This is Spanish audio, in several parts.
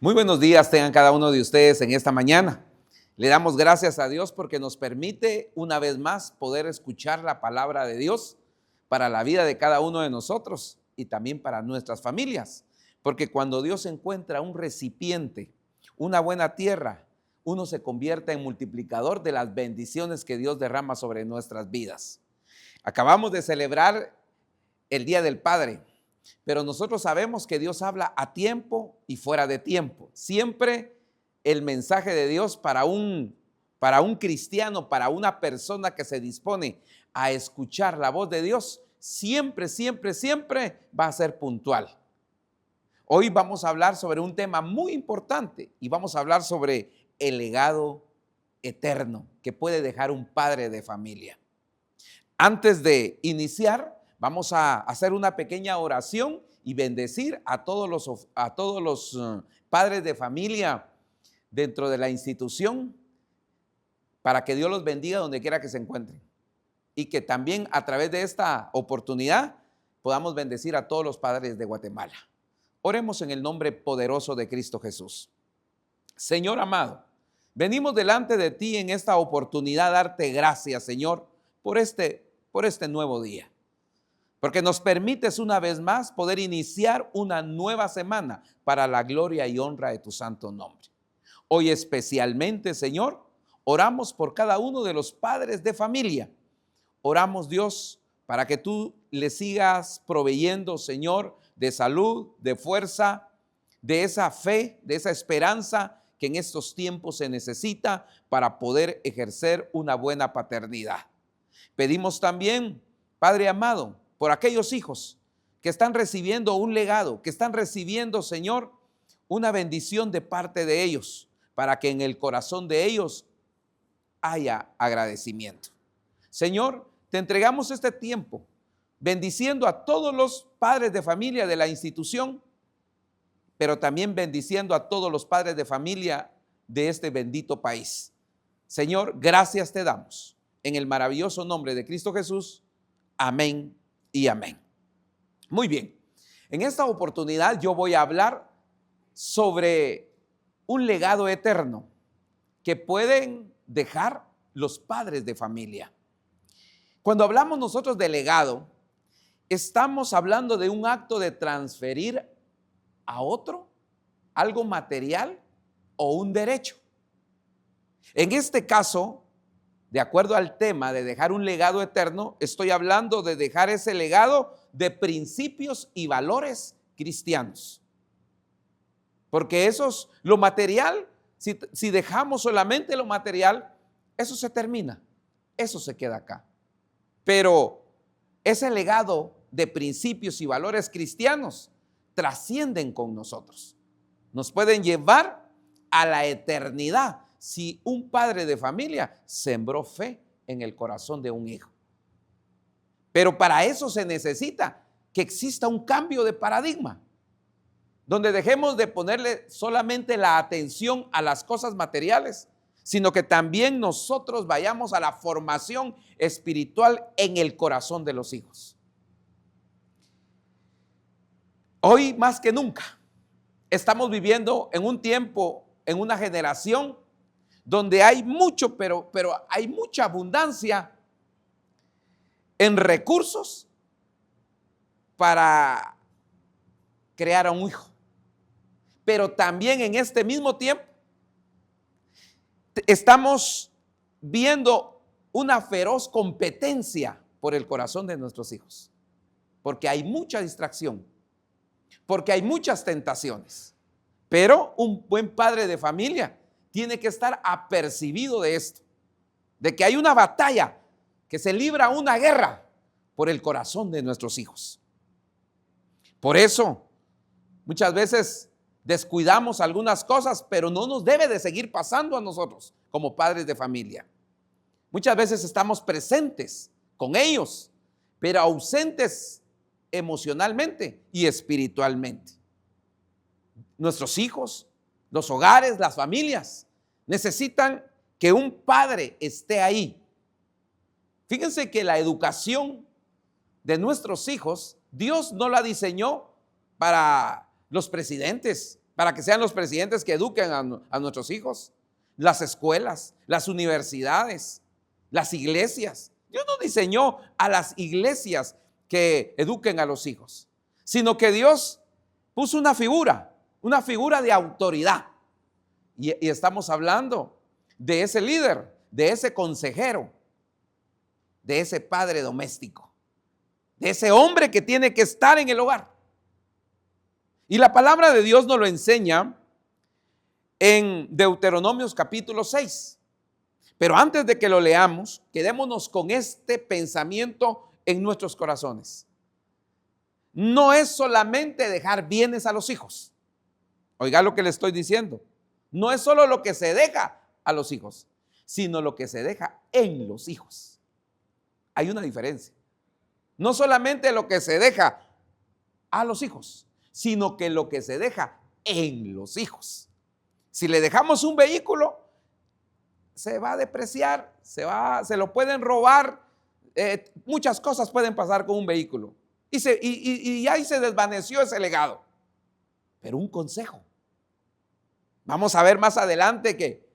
Muy buenos días tengan cada uno de ustedes en esta mañana. Le damos gracias a Dios porque nos permite una vez más poder escuchar la palabra de Dios para la vida de cada uno de nosotros y también para nuestras familias. Porque cuando Dios encuentra un recipiente, una buena tierra, uno se convierte en multiplicador de las bendiciones que Dios derrama sobre nuestras vidas. Acabamos de celebrar el Día del Padre. Pero nosotros sabemos que Dios habla a tiempo y fuera de tiempo. Siempre el mensaje de Dios para un cristiano, para una persona que se dispone a escuchar la voz de Dios, siempre va a ser puntual. Hoy vamos a hablar sobre un tema muy importante y vamos a hablar sobre el legado eterno que puede dejar un padre de familia. Antes de iniciar, vamos a hacer una pequeña oración y bendecir a todos los padres de familia dentro de la institución para que Dios los bendiga donde quiera que se encuentren. Y que también a través de esta oportunidad podamos bendecir a todos los padres de Guatemala. Oremos en el nombre poderoso de Cristo Jesús. Señor amado, venimos delante de ti en esta oportunidad a darte gracias, Señor, por este nuevo día. Porque nos permites una vez más poder iniciar una nueva semana para la gloria y honra de tu santo nombre. Hoy especialmente, Señor, oramos por cada uno de los padres de familia. Oramos, Dios, para que tú le sigas proveyendo, Señor, de salud, de fuerza, de esa fe, de esa esperanza que en estos tiempos se necesita para poder ejercer una buena paternidad. Pedimos también, Padre amado, por aquellos hijos que están recibiendo un legado, que están recibiendo, Señor, una bendición de parte de ellos, para que en el corazón de ellos haya agradecimiento. Señor, te entregamos este tiempo, bendiciendo a todos los padres de familia de la institución, pero también bendiciendo a todos los padres de familia de este bendito país. Señor, gracias te damos. En el maravilloso nombre de Cristo Jesús. Amén y amén. Muy bien, en esta oportunidad yo voy a hablar sobre un legado eterno que pueden dejar los padres de familia. Cuando hablamos nosotros de legado, estamos hablando de un acto de transferir a otro algo material o un derecho. En este caso, de acuerdo al tema de dejar un legado eterno, estoy hablando de dejar ese legado de principios y valores cristianos. Porque lo material, si dejamos solamente lo material, eso se termina, eso se queda acá. Pero ese legado de principios y valores cristianos trascienden con nosotros. Nos pueden llevar a la eternidad. Si un padre de familia sembró fe en el corazón de un hijo. Pero para eso se necesita que exista un cambio de paradigma, donde dejemos de ponerle solamente la atención a las cosas materiales, sino que también nosotros vayamos a la formación espiritual en el corazón de los hijos. Hoy más que nunca estamos viviendo en un tiempo, en una generación donde hay mucho, pero hay mucha abundancia en recursos para crear a un hijo. Pero también en este mismo tiempo estamos viendo una feroz competencia por el corazón de nuestros hijos. Porque hay mucha distracción, porque hay muchas tentaciones. Pero un buen padre de familia tiene que estar apercibido de esto, de que hay una batalla, que se libra una guerra por el corazón de nuestros hijos. Por eso, muchas veces descuidamos algunas cosas, pero no nos debe de seguir pasando a nosotros como padres de familia. Muchas veces estamos presentes con ellos, pero ausentes emocionalmente y espiritualmente. Nuestros hijos, los hogares, las familias necesitan que un padre esté ahí. Fíjense que la educación de nuestros hijos, Dios no la diseñó para los presidentes, para que sean los presidentes que eduquen a nuestros hijos, las escuelas, las universidades, las iglesias. Dios no diseñó a las iglesias que eduquen a los hijos, sino que Dios puso una figura de autoridad. Y estamos hablando de ese líder, de ese consejero, de ese padre doméstico, de ese hombre que tiene que estar en el hogar. Y la palabra de Dios nos lo enseña en Deuteronomios capítulo 6. Pero antes de que lo leamos, quedémonos con este pensamiento en nuestros corazones. No es solamente dejar bienes a los hijos. Oiga lo que le estoy diciendo. No es solo lo que se deja a los hijos, sino lo que se deja en los hijos. Hay una diferencia. No solamente lo que se deja a los hijos, sino que lo que se deja en los hijos. Si le dejamos un vehículo, se va a depreciar, se lo pueden robar, muchas cosas pueden pasar con un vehículo. Y ahí se desvaneció ese legado. Pero un consejo. Vamos a ver más adelante que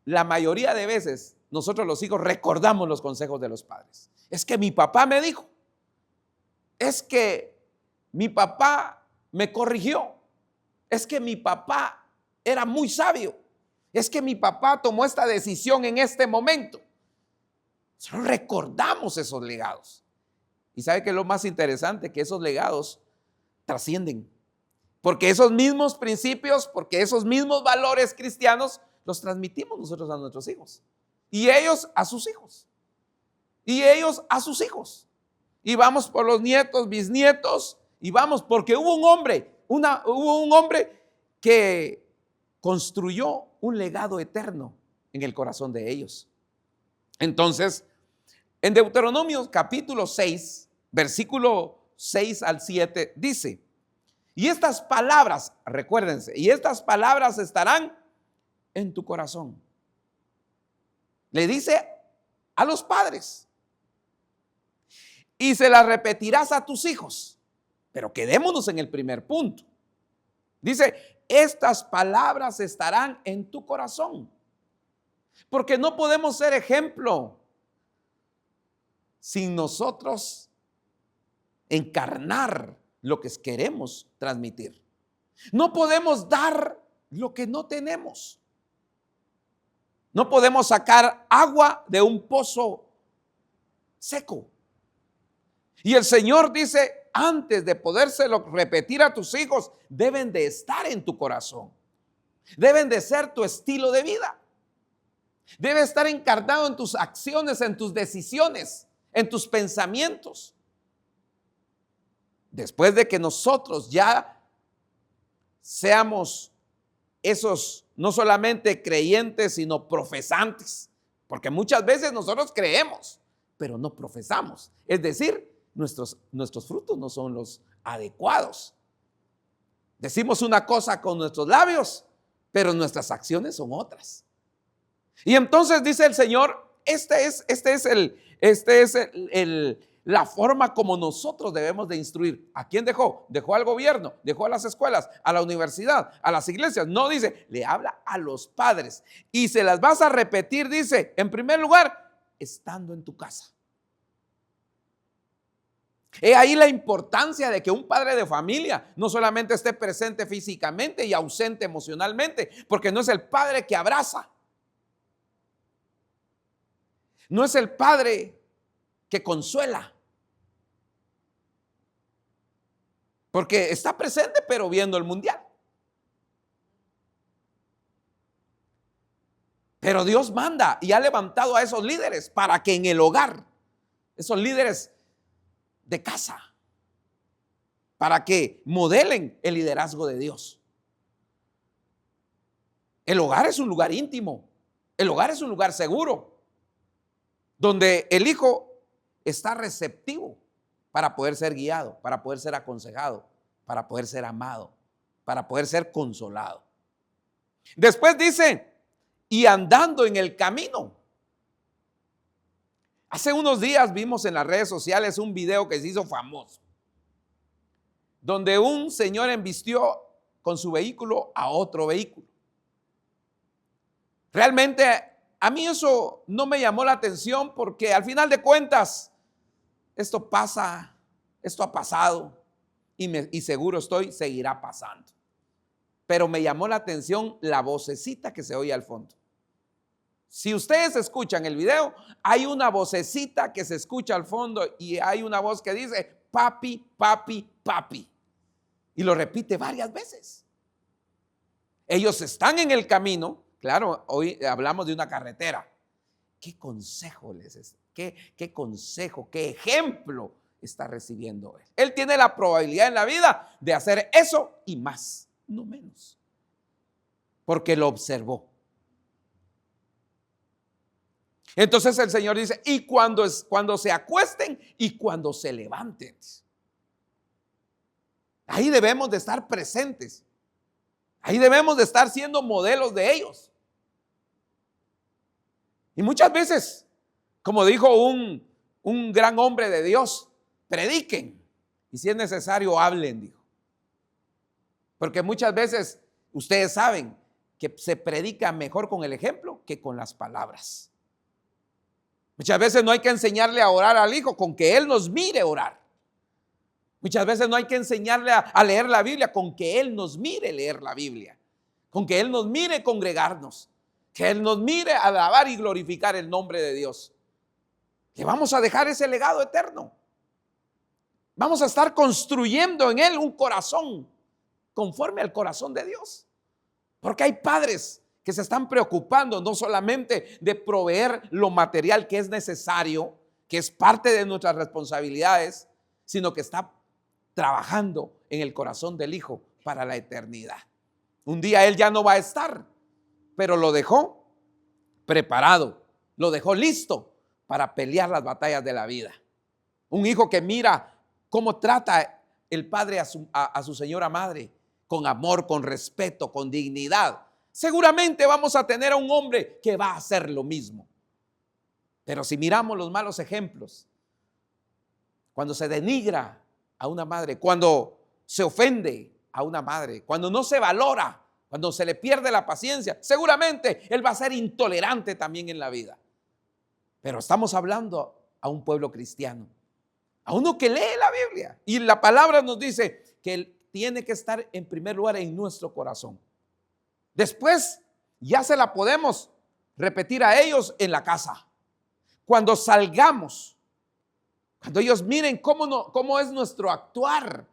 la mayoría de veces nosotros los hijos recordamos los consejos de los padres. Es que mi papá me dijo, es que mi papá me corrigió, es que mi papá era muy sabio, es que mi papá tomó esta decisión en este momento. Solo recordamos esos legados. Y ¿sabe qué es lo más interesante? Que esos legados trascienden. Porque esos mismos principios, porque esos mismos valores cristianos los transmitimos nosotros a nuestros hijos. Y ellos a sus hijos. Y ellos a sus hijos. Y vamos por los nietos, bisnietos, y vamos porque hubo un hombre que construyó un legado eterno en el corazón de ellos. Entonces, en Deuteronomio capítulo 6, versículo 6 al 7, dice: y estas palabras, recuérdense, y estas palabras estarán en tu corazón. Le dice a los padres. Y se las repetirás a tus hijos. Pero quedémonos en el primer punto. Dice, estas palabras estarán en tu corazón. Porque no podemos ser ejemplo sin nosotros encarnar lo que queremos transmitir. No podemos dar lo que no tenemos. No podemos sacar agua de un pozo seco. Y el Señor dice, antes de podérselo repetir a tus hijos, deben de estar en tu corazón. Deben de ser tu estilo de vida. Debe estar encarnado en tus acciones, en tus decisiones, en tus pensamientos. Después de que nosotros ya seamos esos no solamente creyentes, sino profesantes. Porque muchas veces nosotros creemos, pero no profesamos. Es decir, nuestros frutos no son los adecuados. Decimos una cosa con nuestros labios, pero nuestras acciones son otras. Y entonces dice el Señor, la forma como nosotros debemos de instruir. ¿A quién dejó? Dejó al gobierno, dejó a las escuelas, a la universidad, a las iglesias. No, dice, le habla a los padres. Y se las vas a repetir, dice, en primer lugar, estando en tu casa. He ahí la importancia de que un padre de familia no solamente esté presente físicamente y ausente emocionalmente, porque no es el padre que abraza. No es el padre que consuela. Porque está presente pero viendo el mundial. Pero Dios manda y ha levantado a esos líderes para que en el hogar, esos líderes de casa, para que modelen el liderazgo de Dios. El hogar es un lugar íntimo. El hogar es un lugar seguro, donde el hijo está receptivo para poder ser guiado, para poder ser aconsejado, para poder ser amado, para poder ser consolado. Después dice, y andando en el camino. Hace unos días vimos en las redes sociales un video que se hizo famoso, donde un señor embistió con su vehículo a otro vehículo. Realmente a mí eso no me llamó la atención porque al final de cuentas esto pasa, esto ha pasado y seguro estoy, seguirá pasando. Pero me llamó la atención la vocecita que se oye al fondo. Si ustedes escuchan el video, hay una vocecita que se escucha al fondo y hay una voz que dice, papi, papi, papi. Y lo repite varias veces. Ellos están en el camino. Claro, hoy hablamos de una carretera. ¿Qué consejo qué consejo, qué ejemplo está recibiendo él? Él tiene la probabilidad en la vida de hacer eso y más, no menos. Porque lo observó. Entonces el Señor dice, y cuando se acuesten y cuando se levanten. Ahí debemos de estar presentes. Ahí debemos de estar siendo modelos de ellos. Y muchas veces, como dijo un gran hombre de Dios, prediquen. Y si es necesario, hablen, dijo. Porque muchas veces ustedes saben que se predica mejor con el ejemplo que con las palabras. Muchas veces no hay que enseñarle a orar al hijo, con que él nos mire orar. Muchas veces no hay que enseñarle a leer la Biblia, con que él nos mire leer la Biblia. Con que él nos mire congregarnos. Que él nos mire alabar y glorificar el nombre de Dios. Que vamos a dejar ese legado eterno. Vamos a estar construyendo en él un corazón conforme al corazón de Dios. Porque hay padres que se están preocupando no solamente de proveer lo material que es necesario, que es parte de nuestras responsabilidades, sino que está trabajando en el corazón del hijo para la eternidad. Un día él ya no va a estar, pero lo dejó preparado, lo dejó listo para pelear las batallas de la vida. Un hijo que mira cómo trata el padre a su señora madre, con amor, con respeto, con dignidad. Seguramente vamos a tener a un hombre que va a hacer lo mismo. Pero si miramos los malos ejemplos, cuando se denigra a una madre, cuando se ofende a una madre, cuando no se valora, cuando se le pierde la paciencia, seguramente él va a ser intolerante también en la vida. Pero estamos hablando a un pueblo cristiano, a uno que lee la Biblia. Y la palabra nos dice que él tiene que estar en primer lugar en nuestro corazón. Después ya se la podemos repetir a ellos en la casa. Cuando salgamos, cuando ellos miren cómo es nuestro actuar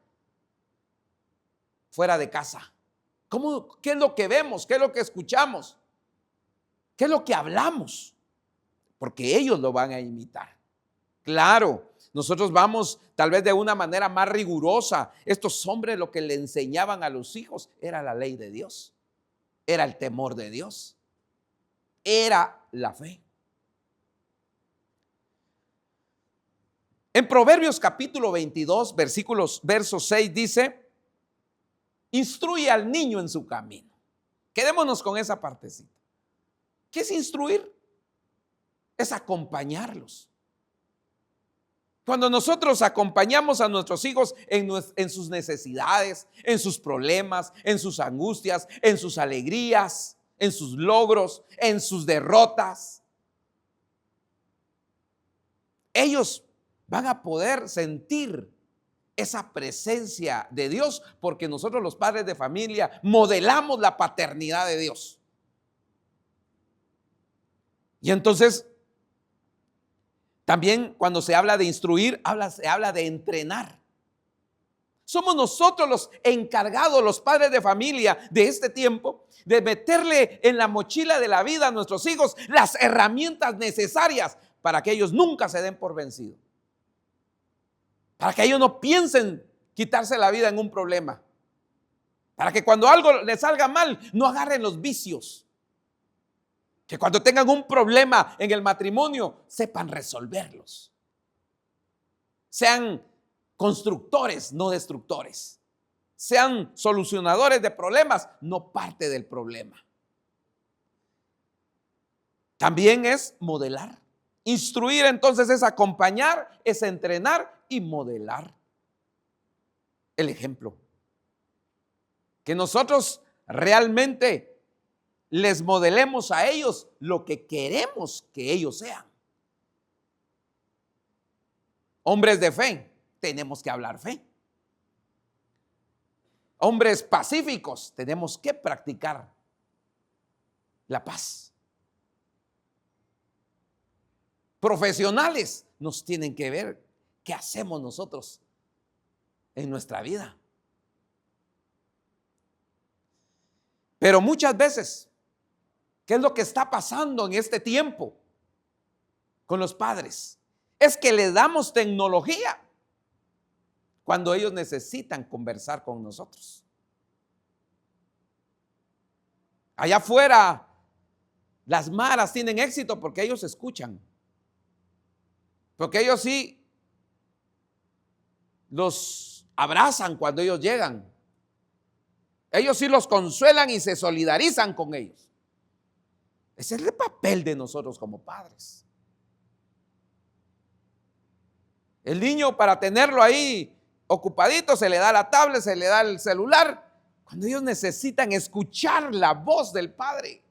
fuera de casa. ¿Qué es lo que vemos? ¿Qué es lo que escuchamos? ¿Qué es lo que hablamos? Porque ellos lo van a imitar. Claro, nosotros vamos tal vez de una manera más rigurosa. Estos hombres lo que le enseñaban a los hijos era la ley de Dios. Era el temor de Dios. Era la fe. En Proverbios capítulo 22, verso 6 dice, instruye al niño en su camino. Quedémonos con esa partecita. ¿Qué es instruir? Es acompañarlos. Cuando nosotros acompañamos a nuestros hijos en sus necesidades, en sus problemas, en sus angustias, en sus alegrías, en sus logros, en sus derrotas, ellos van a poder sentir esa presencia de Dios porque nosotros los padres de familia modelamos la paternidad de Dios. Y entonces también cuando se habla de instruir, se habla de entrenar. Somos nosotros los encargados, los padres de familia de este tiempo, de meterle en la mochila de la vida a nuestros hijos las herramientas necesarias para que ellos nunca se den por vencidos. Para que ellos no piensen quitarse la vida en un problema. Para que cuando algo les salga mal, no agarren los vicios. Que cuando tengan un problema en el matrimonio, sepan resolverlos. Sean constructores, no destructores. Sean solucionadores de problemas, no parte del problema. También es modelar. Instruir entonces es acompañar, es entrenar y modelar el ejemplo. Que nosotros realmente les modelemos a ellos lo que queremos que ellos sean. Hombres de fe, tenemos que hablar fe. Hombres pacíficos, tenemos que practicar la paz. Profesionales, nos tienen que ver qué hacemos nosotros en nuestra vida. Pero muchas veces, ¿qué es lo que está pasando en este tiempo con los padres? Es que le damos tecnología cuando ellos necesitan conversar con nosotros. Allá afuera, las maras tienen éxito porque ellos escuchan. Porque ellos sí los abrazan cuando ellos llegan. Ellos sí los consuelan y se solidarizan con ellos. Ese es el papel de nosotros como padres. El niño, para tenerlo ahí ocupadito, se le da la tablet, se le da el celular, cuando ellos necesitan escuchar la voz del padre.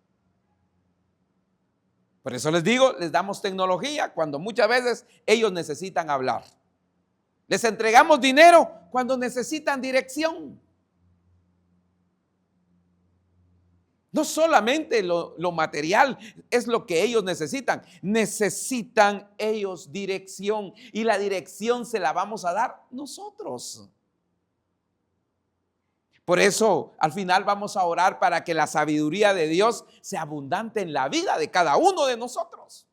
Por eso les digo, les damos tecnología cuando muchas veces ellos necesitan hablar. Les entregamos dinero cuando necesitan dirección. No solamente lo material es lo que ellos necesitan ellos dirección, y la dirección se la vamos a dar nosotros. Por eso al final vamos a orar para que la sabiduría de Dios sea abundante en la vida de cada uno de nosotros.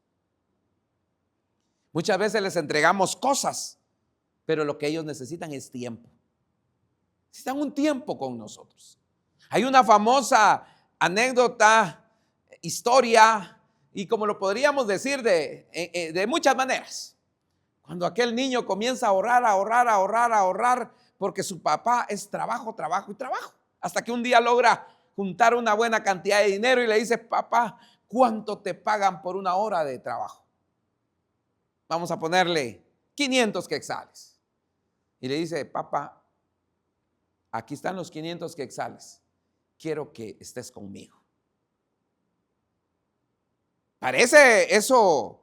Muchas veces les entregamos cosas, pero lo que ellos necesitan es tiempo. Necesitan un tiempo con nosotros. Hay una famosa anécdota, historia, y como lo podríamos decir de muchas maneras. Cuando aquel niño comienza a ahorrar, porque su papá es trabajo, trabajo y trabajo, hasta que un día logra juntar una buena cantidad de dinero y le dice: papá, ¿cuánto te pagan por una hora de trabajo? Vamos a ponerle 500 quetzales. Y le dice: papá, aquí están los 500 quetzales. Quiero que estés conmigo. Parece eso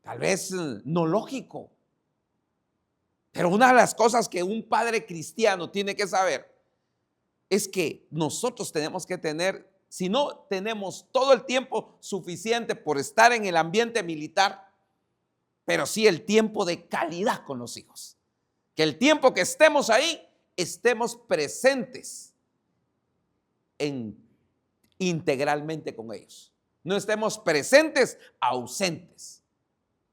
tal vez no lógico, pero una de las cosas que un padre cristiano tiene que saber es que nosotros tenemos que tener, si no tenemos todo el tiempo suficiente por estar en el ambiente militar, pero sí el tiempo de calidad con los hijos. Que el tiempo que estemos ahí, estemos presentes integralmente con ellos. No estemos presentes, ausentes.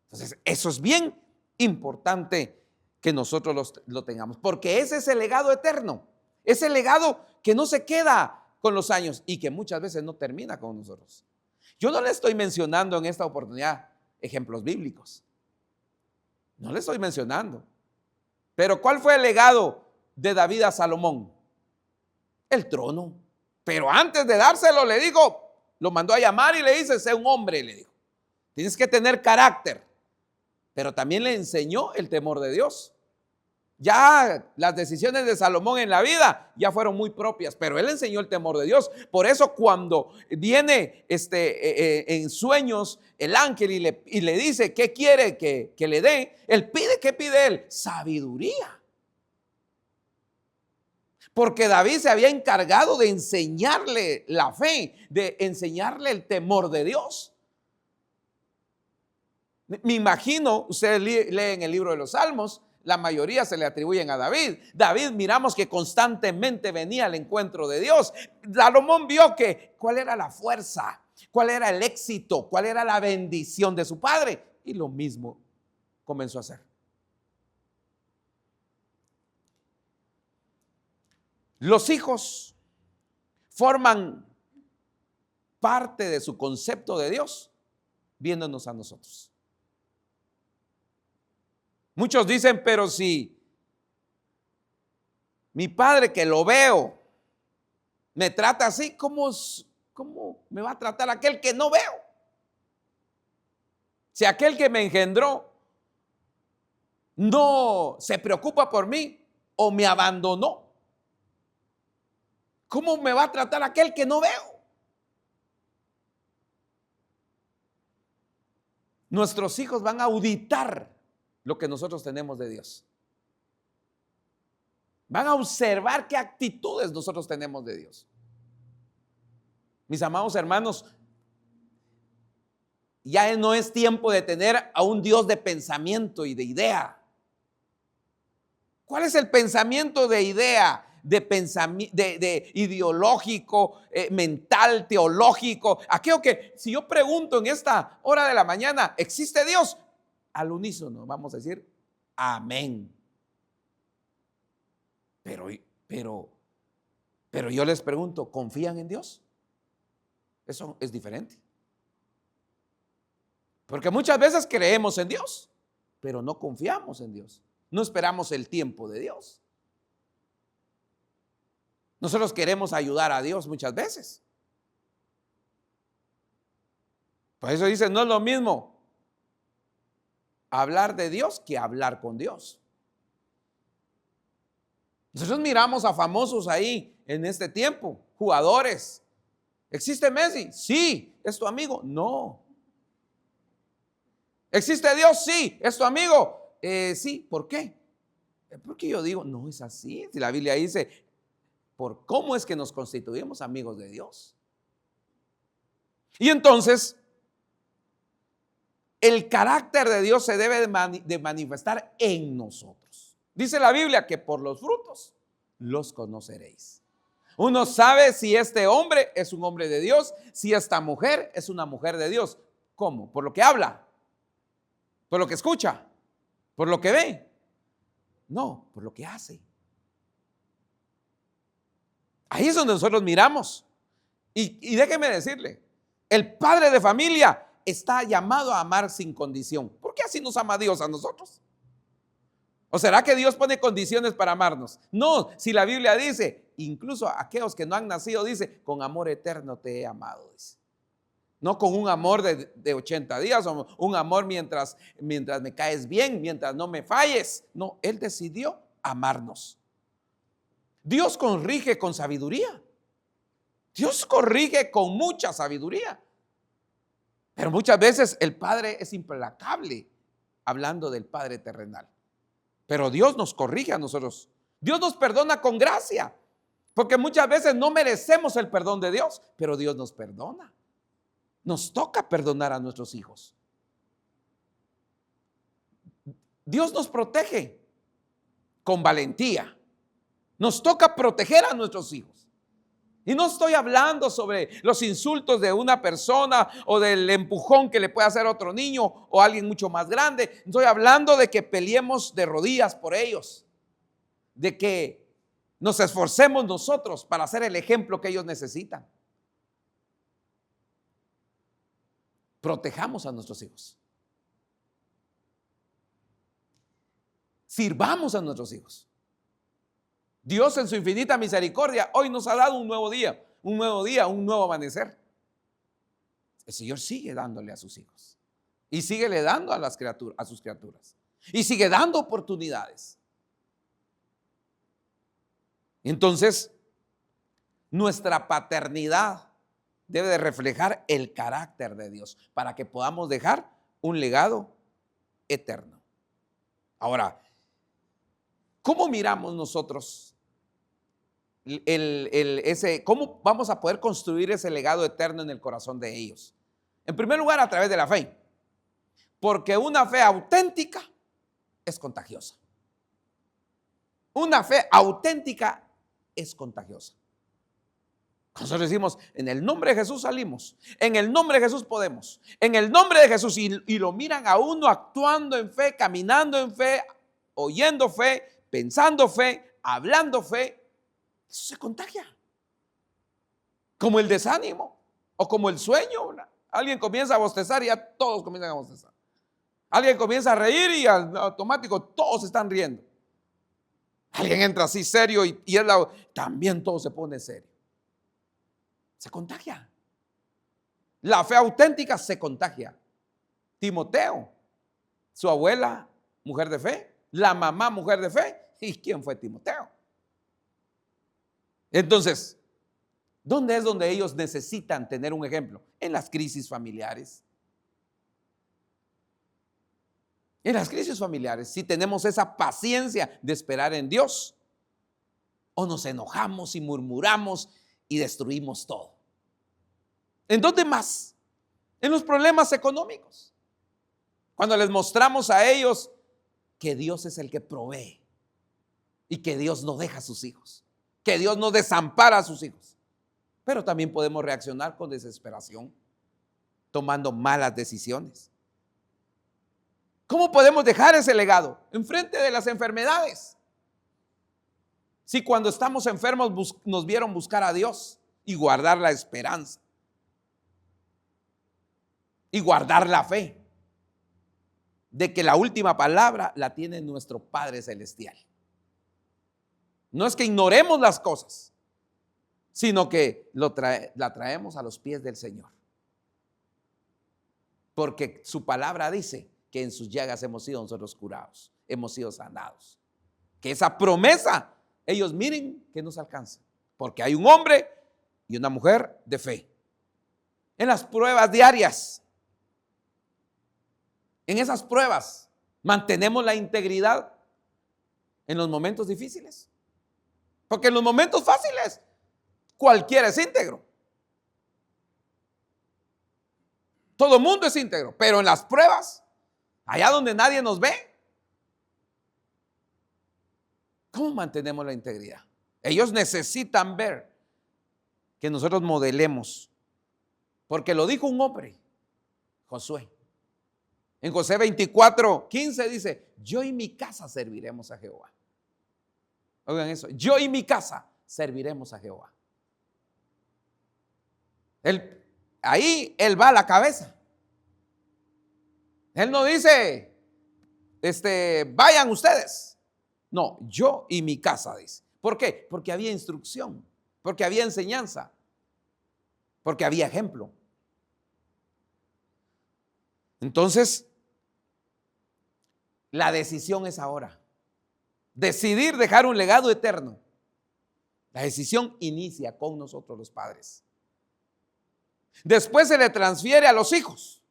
Entonces, eso es bien importante que nosotros lo tengamos, porque ese es el legado eterno, ese legado que no se queda con los años y que muchas veces no termina con nosotros. Yo no le estoy mencionando en esta oportunidad ejemplos bíblicos, no le estoy mencionando, pero ¿cuál fue el legado de David a Salomón? El trono. Pero antes de dárselo, le dijo, lo mandó a llamar y le dice: sé un hombre, le dijo. Tienes que tener carácter. Pero también le enseñó el temor de Dios. Ya las decisiones de Salomón en la vida ya fueron muy propias, pero él enseñó el temor de Dios. Por eso cuando viene en sueños el ángel y le dice qué quiere que le dé, él pide, ¿qué pide él? Sabiduría. Porque David se había encargado de enseñarle la fe, de enseñarle el temor de Dios. Me imagino, ustedes leen el libro de los Salmos, la mayoría se le atribuyen a David. David, miramos que constantemente venía al encuentro de Dios. Salomón vio que cuál era la fuerza, cuál era el éxito, cuál era la bendición de su padre, y lo mismo comenzó a hacer. Los hijos forman parte de su concepto de Dios viéndonos a nosotros. Muchos dicen: pero si mi padre, que lo veo, me trata así, ¿cómo me va a tratar aquel que no veo? Si aquel que me engendró no se preocupa por mí o me abandonó. ¿Cómo me va a tratar aquel que no veo? Nuestros hijos van a auditar lo que nosotros tenemos de Dios. Van a observar qué actitudes nosotros tenemos de Dios. Mis amados hermanos, ya no es tiempo de tener a un Dios de pensamiento y de idea. ¿Cuál es el pensamiento de idea? De ideológico, mental, teológico. Aquello que si yo pregunto en esta hora de la mañana, ¿existe Dios? Al unísono vamos a decir, amén. Pero yo les pregunto, ¿confían en Dios? Eso es diferente. Porque muchas veces creemos en Dios, pero no confiamos en Dios. No esperamos el tiempo de Dios. Nosotros queremos ayudar a Dios muchas veces. Por eso dice, no es lo mismo hablar de Dios que hablar con Dios. Nosotros miramos a famosos ahí en este tiempo, jugadores. ¿Existe Messi? Sí. ¿Es tu amigo? No. ¿Existe Dios? Sí. ¿Es tu amigo? Sí. ¿Por qué? Porque yo digo, no es así. Si la Biblia dice, ¿por cómo es que nos constituimos amigos de Dios? Y entonces, el carácter de Dios se debe de manifestar en nosotros. Dice la Biblia que por los frutos los conoceréis. Uno sabe si este hombre es un hombre de Dios, si esta mujer es una mujer de Dios. ¿Cómo? Por lo que habla, por lo que escucha, por lo que ve. No, por lo que hace. Ahí es donde nosotros miramos. Y déjeme decirle, el padre de familia está llamado a amar sin condición. ¿Por qué así nos ama Dios a nosotros? ¿O será que Dios pone condiciones para amarnos? No, si la Biblia dice, incluso a aquellos que no han nacido, dice, con amor eterno te he amado, dice. No con un amor de 80 días o un amor mientras me caes bien, mientras no me falles. No, Él decidió amarnos. Dios corrige con sabiduría. Dios corrige con mucha sabiduría. Pero muchas veces el Padre es implacable, hablando del Padre terrenal. Pero Dios nos corrige a nosotros. Dios nos perdona con gracia. Porque muchas veces no merecemos el perdón de Dios, pero Dios nos perdona. Nos toca perdonar a nuestros hijos. Dios nos protege con valentía. Nos toca proteger a nuestros hijos. Y no estoy hablando sobre los insultos de una persona o del empujón que le puede hacer a otro niño o a alguien mucho más grande. Estoy hablando de que peleemos de rodillas por ellos, de que nos esforcemos nosotros para ser el ejemplo que ellos necesitan. Protejamos a nuestros hijos. Sirvamos a nuestros hijos. Dios en su infinita misericordia hoy nos ha dado un nuevo día, un nuevo amanecer. El Señor sigue dándole a sus hijos y sigue le dando a sus criaturas y sigue dando oportunidades. Entonces, nuestra paternidad debe de reflejar el carácter de Dios para que podamos dejar un legado eterno. Ahora, ¿cómo miramos nosotros cómo vamos a poder construir ese legado eterno en el corazón de ellos? En primer lugar, a través de la fe, porque una fe auténtica es contagiosa. Una fe auténtica es contagiosa. Nosotros decimos, en el nombre de Jesús salimos, en el nombre de Jesús podemos, en el nombre de Jesús, y lo miran a uno actuando en fe, caminando en fe, oyendo fe, pensando fe, hablando fe. Eso se contagia. Como el desánimo o como el sueño. Alguien comienza a bostezar y ya todos comienzan a bostezar. Alguien comienza a reír y automático todos están riendo. Alguien entra así serio y también todo se pone serio. Se contagia. La fe auténtica se contagia. Timoteo, su abuela, mujer de fe, la mamá, mujer de fe. ¿Y quién fue Timoteo? Entonces, ¿Dónde es donde ellos necesitan tener un ejemplo? En las crisis familiares. En las crisis familiares, si tenemos esa paciencia de esperar en Dios, o nos enojamos y murmuramos y destruimos todo. ¿En dónde más? En los problemas económicos. Cuando les mostramos a ellos que Dios es el que provee y que Dios no deja a sus hijos, que Dios no desampara a sus hijos. Pero también podemos reaccionar con desesperación, tomando malas decisiones. ¿Cómo podemos dejar ese legado? Enfrente de las enfermedades. Si cuando estamos enfermos nos vieron buscar a Dios y guardar la esperanza y guardar la fe de que la última palabra la tiene nuestro Padre Celestial. No es que ignoremos las cosas, sino que la traemos a los pies del Señor. Porque su palabra dice que en sus llagas hemos sido nosotros curados, hemos sido sanados. Que esa promesa, ellos miren que nos alcanza. Porque hay un hombre y una mujer de fe. En las pruebas diarias, en esas pruebas, mantenemos la integridad en los momentos difíciles. Porque en los momentos fáciles, cualquiera es íntegro. Todo mundo es íntegro, pero en las pruebas, allá donde nadie nos ve, ¿cómo mantenemos la integridad? Ellos necesitan ver que nosotros modelemos, porque lo dijo un hombre, Josué. En Josué 24:15 dice, yo y mi casa serviremos a Jehová. Oigan eso, yo y mi casa serviremos a Jehová. Ahí él va a la cabeza. Él no dice, vayan ustedes. No, yo y mi casa, dice. ¿Por qué? Porque había instrucción, porque había enseñanza, porque había ejemplo. Entonces, la decisión es ahora. Decidir dejar un legado eterno. La decisión inicia con nosotros los padres. Después se le transfiere a los hijos.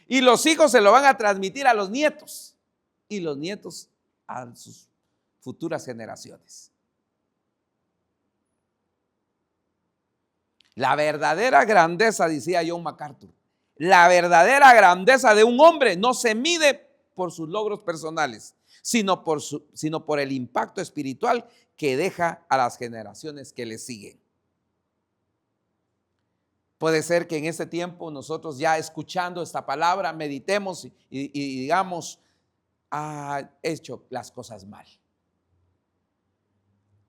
Y los hijos se lo van a transmitir a los nietos. Y los nietos a sus futuras generaciones. La verdadera grandeza, decía John MacArthur, la verdadera grandeza de un hombre no se mide por sus logros personales, sino por el impacto espiritual que deja a las generaciones que le siguen. Puede ser que en este tiempo nosotros ya escuchando esta palabra meditemos y digamos, he hecho las cosas mal.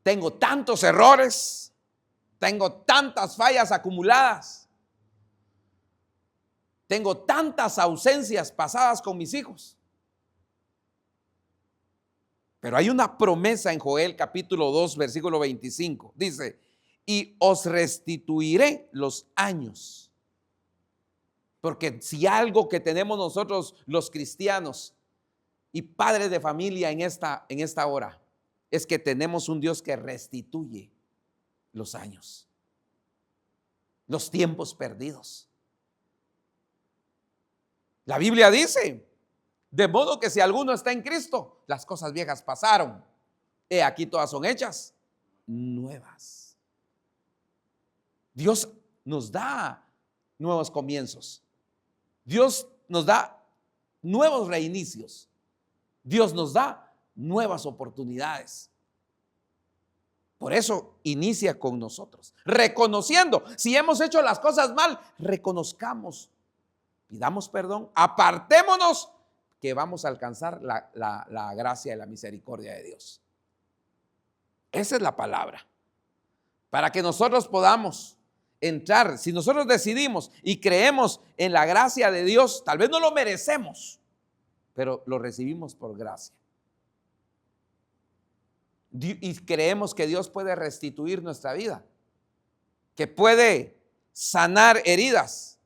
Tengo tantos errores, tengo tantas fallas acumuladas, tengo tantas ausencias pasadas con mis hijos. Pero hay una promesa en Joel capítulo 2, versículo 25. Dice, y os restituiré los años. Porque si algo que tenemos nosotros los cristianos y padres de familia en esta hora, es que tenemos un Dios que restituye los años, los tiempos perdidos. La Biblia dice, de modo que si alguno está en Cristo, las cosas viejas pasaron. He aquí todas son hechas nuevas. Dios nos da nuevos comienzos. Dios nos da nuevos reinicios. Dios nos da nuevas oportunidades. Por eso inicia con nosotros, reconociendo, si hemos hecho las cosas mal, reconozcamos, pidamos perdón, apartémonos, que vamos a alcanzar la gracia y la misericordia de Dios. Esa es la palabra. Para que nosotros podamos entrar, si nosotros decidimos y creemos en la gracia de Dios, tal vez no lo merecemos, pero lo recibimos por gracia. Y creemos que Dios puede restituir nuestra vida, que puede sanar heridas,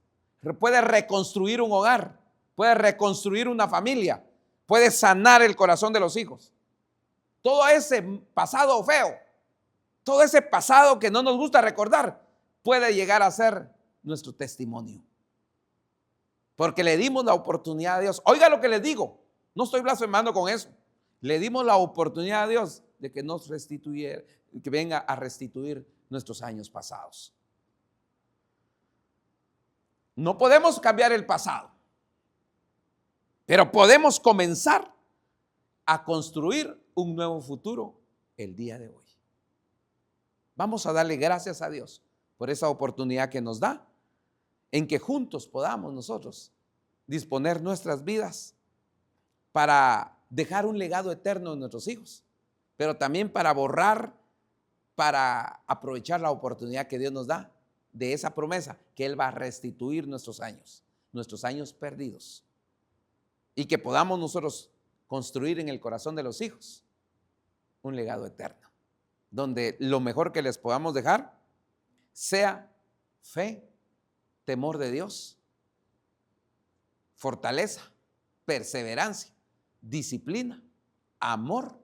puede reconstruir un hogar, puede reconstruir una familia, puede sanar el corazón de los hijos. Todo ese pasado feo, todo ese pasado que no nos gusta recordar, puede llegar a ser nuestro testimonio. Porque le dimos la oportunidad a Dios. Oiga lo que les digo, no estoy blasfemando con eso. Le dimos la oportunidad a Dios de que nos restituyera, que venga a restituir nuestros años pasados. No podemos cambiar el pasado, pero podemos comenzar a construir un nuevo futuro el día de hoy. Vamos a darle gracias a Dios por esa oportunidad que nos da, en que juntos podamos nosotros disponer nuestras vidas para dejar un legado eterno en nuestros hijos, pero también para aprovechar la oportunidad que Dios nos da de esa promesa, que Él va a restituir nuestros años perdidos, y que podamos nosotros construir en el corazón de los hijos un legado eterno, donde lo mejor que les podamos dejar sea fe, temor de Dios, fortaleza, perseverancia, disciplina, amor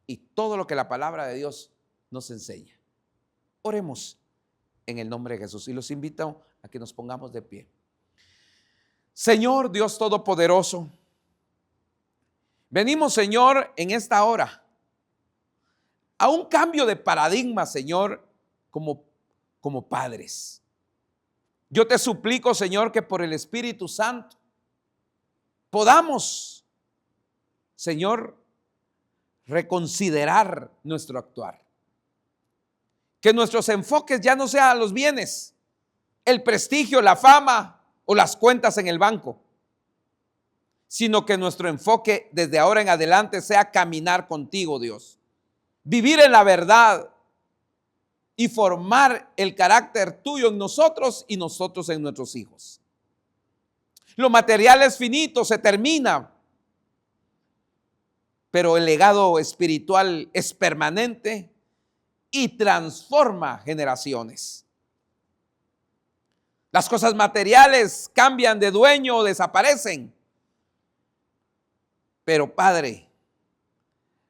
y todo lo que la palabra de Dios nos enseña. Oremos en el nombre de Jesús y los invito a que nos pongamos de pie. Señor Dios Todopoderoso, venimos, Señor, en esta hora a un cambio de paradigma, Señor, como padres. Yo te suplico, Señor, que por el Espíritu Santo podamos, Señor, reconsiderar nuestro actuar. Que nuestros enfoques ya no sean los bienes, el prestigio, la fama o las cuentas en el banco, sino que nuestro enfoque desde ahora en adelante sea caminar contigo, Dios. Vivir en la verdad y formar el carácter tuyo en nosotros y nosotros en nuestros hijos. Lo material es finito, se termina, pero el legado espiritual es permanente y transforma generaciones. Las cosas materiales cambian de dueño o desaparecen, pero Padre,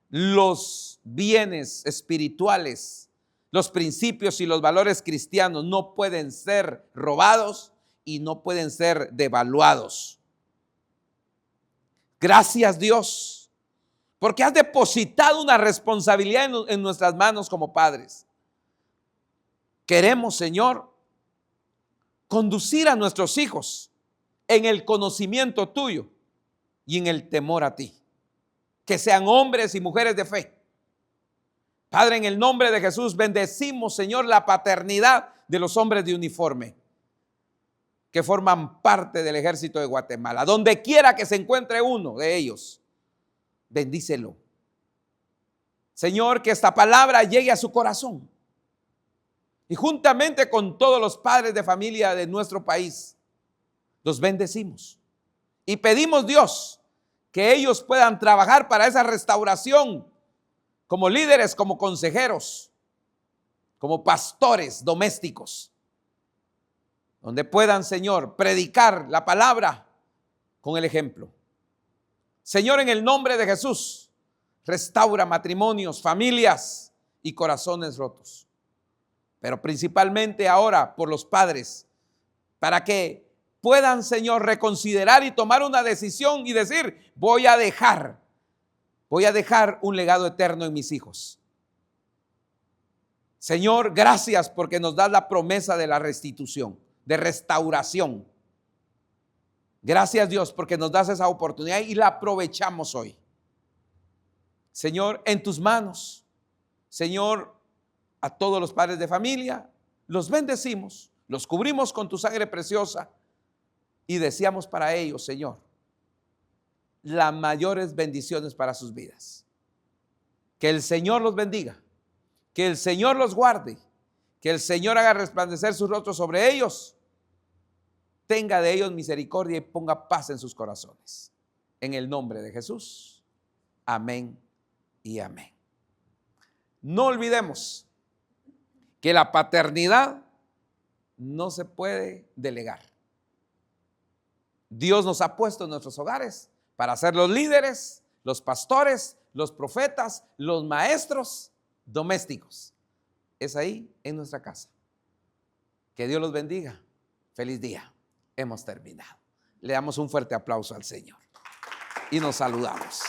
los bienes espirituales, los principios y los valores cristianos no pueden ser robados y no pueden ser devaluados. Gracias, Dios, porque has depositado una responsabilidad en nuestras manos como padres. Queremos, Señor, conducir a nuestros hijos en el conocimiento tuyo y en el temor a ti. Que sean hombres y mujeres de fe. Padre, en el nombre de Jesús, bendecimos, Señor, la paternidad de los hombres de uniforme que forman parte del ejército de Guatemala. Donde quiera que se encuentre uno de ellos, bendícelo. Señor, que esta palabra llegue a su corazón. Y juntamente con todos los padres de familia de nuestro país, los bendecimos. Y pedimos, Dios, que ellos puedan trabajar para esa restauración como líderes, como consejeros, como pastores domésticos, donde puedan, Señor, predicar la palabra con el ejemplo. Señor, en el nombre de Jesús, restaura matrimonios, familias y corazones rotos. Pero principalmente ahora por los padres, para que puedan, Señor, reconsiderar y tomar una decisión y decir, voy a dejar un legado eterno en mis hijos. Señor, gracias porque nos das la promesa de la restitución, de restauración. Gracias, Dios, porque nos das esa oportunidad y la aprovechamos hoy. Señor, en tus manos, Señor, a todos los padres de familia, los bendecimos, los cubrimos con tu sangre preciosa y deseamos para ellos, Señor, las mayores bendiciones para sus vidas. Que el Señor los bendiga, que el Señor los guarde, que el Señor haga resplandecer su rostro sobre ellos, tenga de ellos misericordia y ponga paz en sus corazones. En el nombre de Jesús, amén y amén. No olvidemos que la paternidad no se puede delegar. Dios nos ha puesto en nuestros hogares para ser los líderes, los pastores, los profetas, los maestros domésticos. Es ahí en nuestra casa. Que Dios los bendiga. Feliz día. Hemos terminado. Le damos un fuerte aplauso al Señor y nos saludamos.